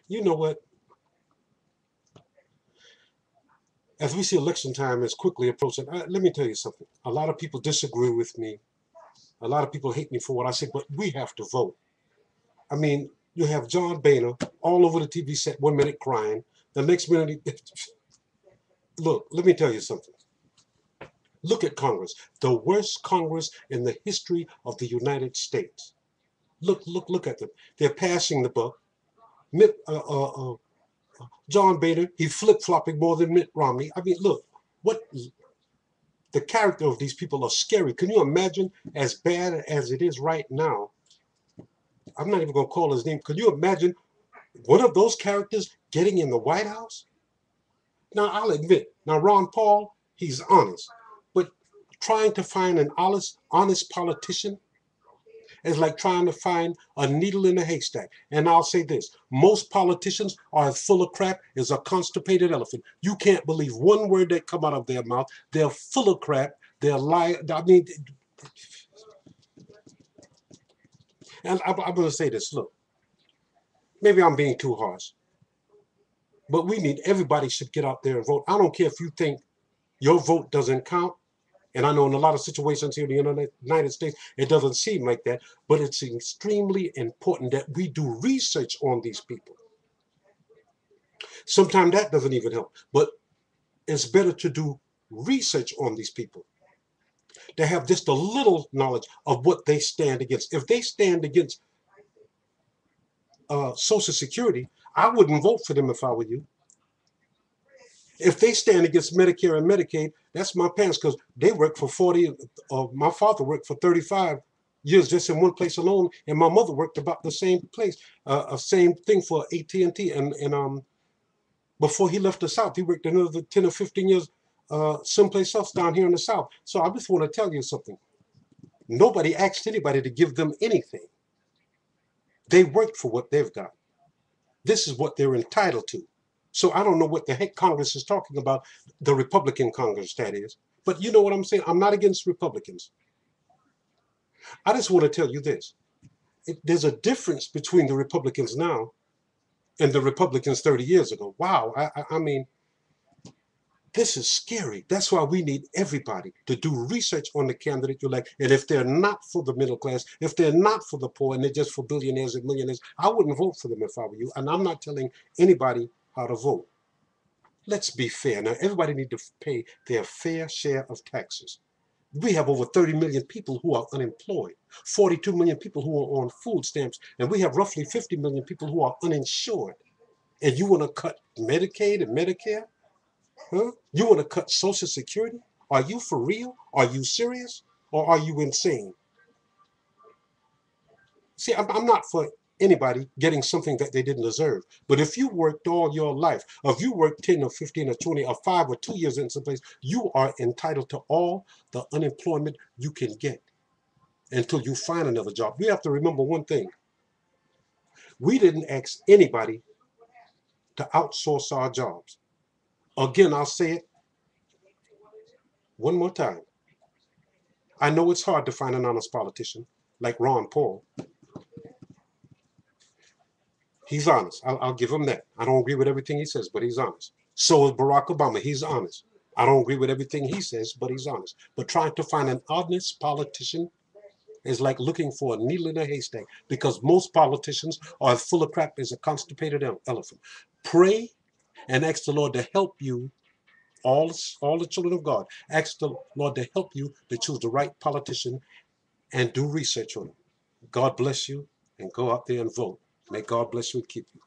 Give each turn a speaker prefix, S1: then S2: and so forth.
S1: You know what? As we see election time is quickly approaching, let me tell you something. A lot of people disagree with me. A lot of people hate me for what I say, but we have to vote. I mean, you have John Boehner all over the TV set, 1 minute crying. The next minute, look, let me tell you something. Look at Congress, the worst Congress in the history of the United States. Look at them. They're passing the buck. Mitt, John Boehner, he's flip-flopping more than Mitt Romney. I mean, look, what the character of these people are scary. Can you imagine, as bad as it is right now? I'm not even going to call his name. Can you imagine one of those characters getting in the White House? Now, I'll admit, now Ron Paul, he's honest. But trying to find an honest politician is like trying to find a needle in a haystack. And I'll say this, most politicians are as full of crap as a constipated elephant. You can't believe one word that come out of their mouth. They're full of crap. They're lying. I mean, and I'm going to say this, look, maybe I'm being too harsh, but we need, everybody should get out there and vote. I don't care if you think your vote doesn't count. And I know in a lot of situations here in the United States, it doesn't seem like that, but it's extremely important that we do research on these people. Sometimes that doesn't even help, but it's better to do research on these people, to have just a little knowledge of what they stand against. If they stand against Social Security, I wouldn't vote for them if I were you. If they stand against Medicare and Medicaid, that's my parents, because they worked for 40, my father worked for 35 years just in one place alone, and my mother worked about the same place, same thing for AT&T, and before he left the South, he worked another 10 or 15 years someplace else down here in the South. So I just want to tell you something. Nobody asked anybody to give them anything. They worked for what they've got. This is what they're entitled to. So I don't know what the heck Congress is talking about, the Republican Congress, that is. But you know what I'm saying? I'm not against Republicans. I just want to tell you this. There's a difference between the Republicans now and the Republicans 30 years ago. Wow, I mean, this is scary. That's why we need everybody to do research on the candidate you like. And if they're not for the middle class, if they're not for the poor, and they're just for billionaires and millionaires, I wouldn't vote for them if I were you. And I'm not telling anybody how to vote. Let's be fair. Now, everybody needs to pay their fair share of taxes. We have over 30 million people who are unemployed, 42 million people who are on food stamps, and we have roughly 50 million people who are uninsured. And you want to cut Medicaid and Medicare? Huh? You want to cut Social Security? Are you for real? Are you serious? Or are you insane? See, I'm not for anybody getting something that they didn't deserve. But if you worked all your life, or if you worked 10 or 15 or 20 or 5 or 2 years in some place, you are entitled to all the unemployment you can get until you find another job. We have to remember one thing. We didn't ask anybody to outsource our jobs. Again, I'll say it one more time. I know it's hard to find an honest politician like Ron Paul. He's honest. I'll give him that. I don't agree with everything he says, but he's honest. So is Barack Obama. He's honest. I don't agree with everything he says, but he's honest. But trying to find an honest politician is like looking for a needle in a haystack, because most politicians are as full of crap as a constipated elephant. Pray and ask the Lord to help you, all the children of God. Ask the Lord to help you to choose the right politician and do research on him. God bless you, and go out there and vote. May God bless you and keep you.